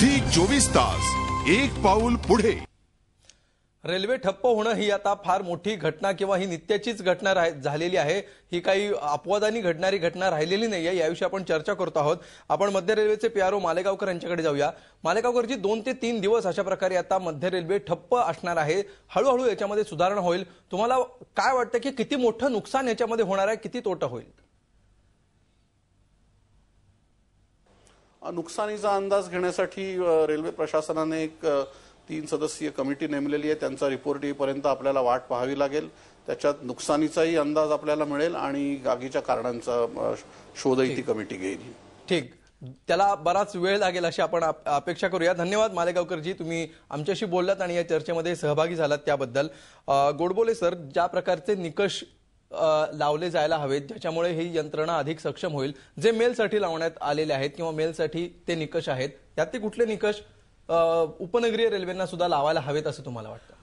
Zee 24 तास, एक पाऊल पुढे। रेल्वे ठप्प होणं ही आता फार मोठी घटना किंवा ही नित्याचीच घटना झालेली आहे। ही काही अपवादांनी घडणारी घटना राहिलेली नाहीये। याविषयी आपण चर्चा करतो आहोत। आपण मध्य रेल्वेचे पीआरओ मालेगावकर यांच्याकडे जाऊया। मालेगावकरजी, 2 ते 3 दिवस अशा प्रकारे आता मध्य रेल्वे ठप्प असणार आहे। हळूहळू याच्यामध्ये सुधारणा होईल। तुम्हाला काय वाटतं की किती मोठं नुकसान याच्यामध्ये होणार आहे, किती तोटा होईल? नुकसानीचा अंदाज घेण्यासाठी रेल्वे प्रशासनाने एक 3 सदस्यीय कमिटी नेमलेली आहे। त्यांचा रिपोर्ट येईपर्यंत आपल्याला वाट पाहावी लागेल। त्याच्यात नुकसानीचाही अंदाज आपल्याला मिळेल आणि आगीच्या कारणांचा शोधही ती कमिटी घेईल। ठीक, त्याला बराच वेळ लागेल अशी आपण अपेक्षा करूया। धन्यवाद मालेगावकरजी, तुम्ही आमच्याशी बोललात आणि या चर्चेमध्ये सहभागी झालात त्याबद्दल। गोडबोले सर, ज्या प्रकारचे निकष लावले जायला हवेत ज्याच्यामुळे ही यंत्रणा अधिक सक्षम होईल, जे मेलसाठी लावण्यात आलेले आहेत किंवा मेलसाठी ते निकष आहेत, त्यात ते कुठले निकष उपनगरीय रेल्वेंना सुद्धा लावायला हवेत असं तुम्हाला वाटतं?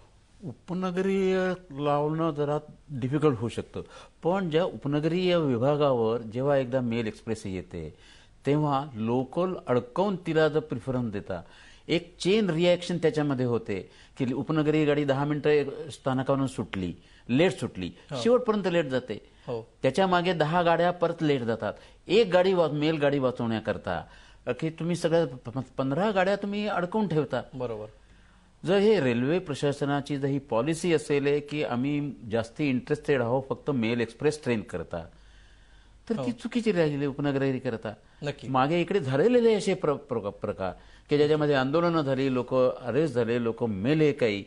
उपनगरीय लावणं जरा डिफिकल्ट होऊ शकतं, पण ज्या उपनगरीय विभागावर जेव्हा एकदा मेल एक्सप्रेस येते तेव्हा लोकल अडकवून तिला जर प्रिफरन्स देता, एक चेन रिॲक्शन त्याच्यामध्ये होते की उपनगरीय गाडी 10 मिनिटं स्थानकावरून सुटली, लेट सुटली, शेवटपर्यंत लेट जाते। त्याच्या मागे 10 गाड्या परत लेट जातात। एक गाडी मेल गाडी वाचवण्याकरता की तुम्ही सगळ्या 15 गाड्या तुम्ही अडकवून ठेवता। बरोबर। जर हे रेल्वे प्रशासनाची जर ही पॉलिसी असेल की आम्ही जास्ती इंटरेस्टेड आहोत फक्त मेल एक्सप्रेस ट्रेन करता, तर ती चुकीची राहिलेली उपनगरी करता। मागे इकडे झालेले असे प्रकार की ज्याच्यामध्ये आंदोलनं झाली, लोक अरेस्ट झाले, लोक मेले काही,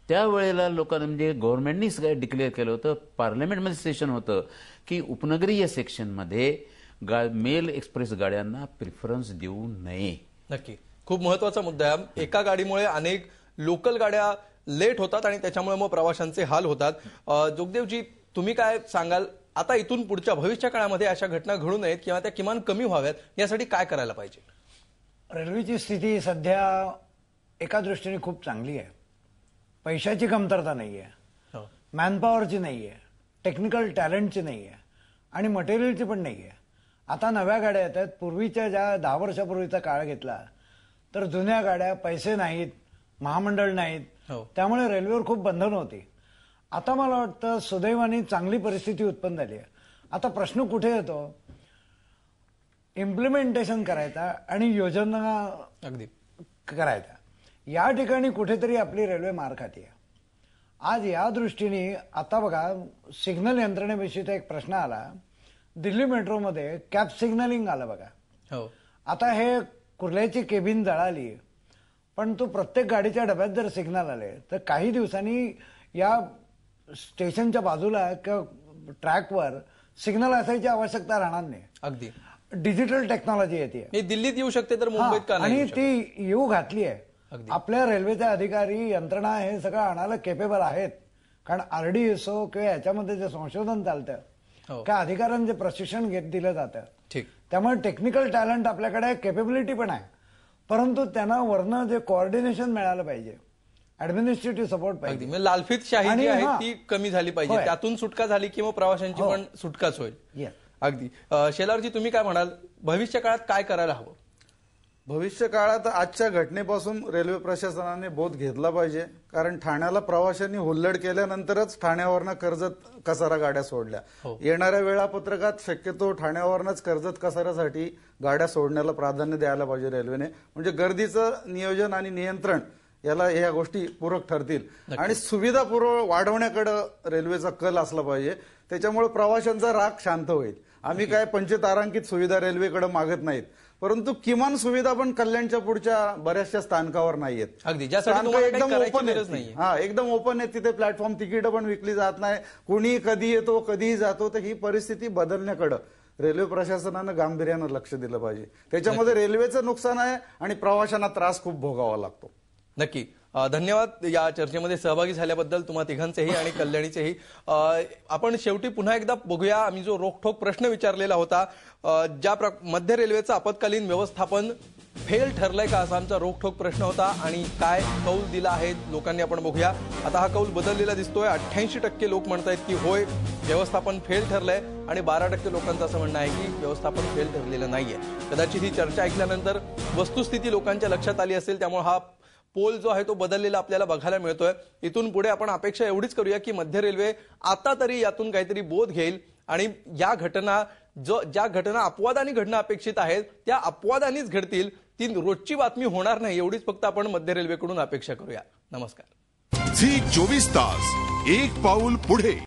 त्यावेळेला लोकांना म्हणजे गव्हर्नमेंटनी डिक्लेअर केलं होतं, पार्लमेंटमध्ये सेशन होतं की उपनगरीय सेक्शनमध्ये मेल एक्सप्रेस गाड्यांना प्रिफरन्स देऊ नये। नक्की, खूप महत्वाचा मुद्दा आहे। एका गाडीमुळे अनेक लोकल गाड्या लेट होतात आणि त्याच्यामुळे मग प्रवाशांचे हाल होतात। जोगदेवजी, तुम्ही काय सांगाल? आता इथून पुढच्या भविष्य काळामध्ये अशा घटना घडू नयेत किंवा त्या किमान कमी व्हाव्यात यासाठी काय करायला पाहिजे? रेल्वेची स्थिती सध्या एका दृष्टीने खूप चांगली आहे। पैशाची कमतरता नाहीये, मॅनपॉवरची नाहीये, टेक्निकल टॅलेंटची नाहीये आणि मटेरियलची पण नाहीये। आता नव्या गाड्या येत आहेत। पूर्वीच्या ज्या 10 वर्षापूर्वीचा काळ घेतला तर जुन्या गाड्या, पैसे नाहीत, महामंडळ नाहीत, त्यामुळे रेल्वेवर खूप बंधन होती। आता मला वाटतं सुदैवाने चांगली परिस्थिती उत्पन्न झाली आहे। आता प्रश्न कुठे येतो? इम्प्लिमेंटेशन करायचा आणि योजना अगदी करायचा, या ठिकाणी कुठेतरी आपली रेल्वे मार खाती आहे। आज या दृष्टीने आता बघा, सिग्नल यंत्रणेविषयीचा एक प्रश्न आला। दिल्ली मेट्रोमध्ये कॅप सिग्नलिंग आलं बघा। आता हे कुर्ल्याची केबिन जळाली, पण तो प्रत्येक गाडीच्या डब्यात जर सिग्नल आले तर काही दिवसांनी या स्टेशनच्या बाजूला किंवा ट्रॅकवर सिग्नल असायची आवश्यकता राहणार नाही। अगदी डिजिटल टेक्नॉलॉजी येते, दिल्लीत येऊ शकते तर मुंबईत का नाही? आणि ती येऊ घातली आहे। आपल्या रेल्वेचे अधिकारी, यंत्रणा हे सगळं आणायला केपेबल आहेत, कारण RDSO किंवा याच्यामध्ये जे संशोधन चालतं त्या अधिकाऱ्यांचे प्रशिक्षण दिलं जातं। ठीक, त्यामुळे टेक्निकल टॅलेंट आपल्याकडे, केपेबिलिटी पण आहे, परंतु त्यांना वरनं जे कोऑर्डिनेशन मिळालं पाहिजे, ऍडमिनिस्ट्रेटिव्ह सपोर्ट पाहिजे। म्हणजे लालफित शाही जी आहे ती कमी झाली पाहिजे, त्यातून सुटका झाली की मग प्रवाशांची पण सुटकाच होईल। अगदी। शेलारजी, तुम्ही काय म्हणाल? भविष्य काळात काय करायला हवं? भविष्य काळात आजच्या घटनेपासून रेल्वे प्रशासनाने बोध घेतला पाहिजे, कारण ठाण्याला प्रवाशांनी हुल्लड केल्यानंतरच ठाण्यावरनं कर्जत कसारा गाड्या सोडल्या। येणाऱ्या वेळापत्रकात शक्यतो ठाण्यावरनच कर्जत कसाऱ्यासाठी गाड्या सोडण्याला प्राधान्य द्यायला पाहिजे रेल्वेने, म्हणजे गर्दीचं नियोजन आणि नियंत्रण याला ह्या गोष्टी पूरक ठरतील। आणि सुविधा वाढवण्याकडे रेल्वेचा कल असला पाहिजे, त्याच्यामुळे प्रवाशांचा राग शांत होईल। आम्ही काय पंचतारांकित सुविधा रेल्वेकडे मागत नाहीत, परंतु किमान सुविधा पण कल्याणच्या पुढच्या बऱ्याचशा स्थानकावर नाहीयेत। अगदी, एकदम ओपन आहे, एकदम ओपन आहे, तिथे प्लॅटफॉर्म तिकीट पण विकली जात नाही, कुणी कधी येतो कधीही जातो। तर ही परिस्थिती बदलण्याकडे रेल्वे प्रशासनानं गांभीर्यानं लक्ष दिलं पाहिजे। त्याच्यामध्ये रेल्वेचं नुकसान आहे आणि प्रवाशांना त्रास खूप भोगावा लागतो। नक्की, धन्यवाद या चर्चेमध्ये सहभागी झाल्याबद्दल तुम्हा तिघांचेही आणि कल्याणीचेही। आपण शेवटी पुन्हा एकदा बघूया, आम्ही जो रोखठोक प्रश्न विचारलेला होता, ज्या मध्य रेल्वेचं आपत्कालीन व्यवस्थापन फेल ठरलंय का, असा आमचा रोखठोक प्रश्न होता आणि काय कौल दिला आहे लोकांनी आपण बघूया. आता हा कौल बदललेला दिसतोय. 88% लोक म्हणतायत की होय व्यवस्थापन फेल ठरलंय आणि 12% लोकांचं असं म्हणणं आहे की व्यवस्थापन फेल ठरलेलं नाहीये. कदाचित ही चर्चा ऐकल्यानंतर वस्तुस्थिती लोकांच्या लक्षात आली असेल, त्यामुळे हा पोल जो आहे तो बदललेला आपल्याला बघायला मिळतोय. इथून पुढे आपण अपेक्षा एवढीच करूया की मध्य रेल्वे आता तरी यातून काहीतरी बोध घेईल आणि या घटना ज्या घटना अपवादाने घडणं अपेक्षित आहेत त्या अपवादानेच घडतील. ती रोजची बातमी होणार नाही एवढीच फक्त आपण मध्य रेल्वेकडून अपेक्षा करूया. नमस्कार. झी 24 तास एक पाऊल पुढे.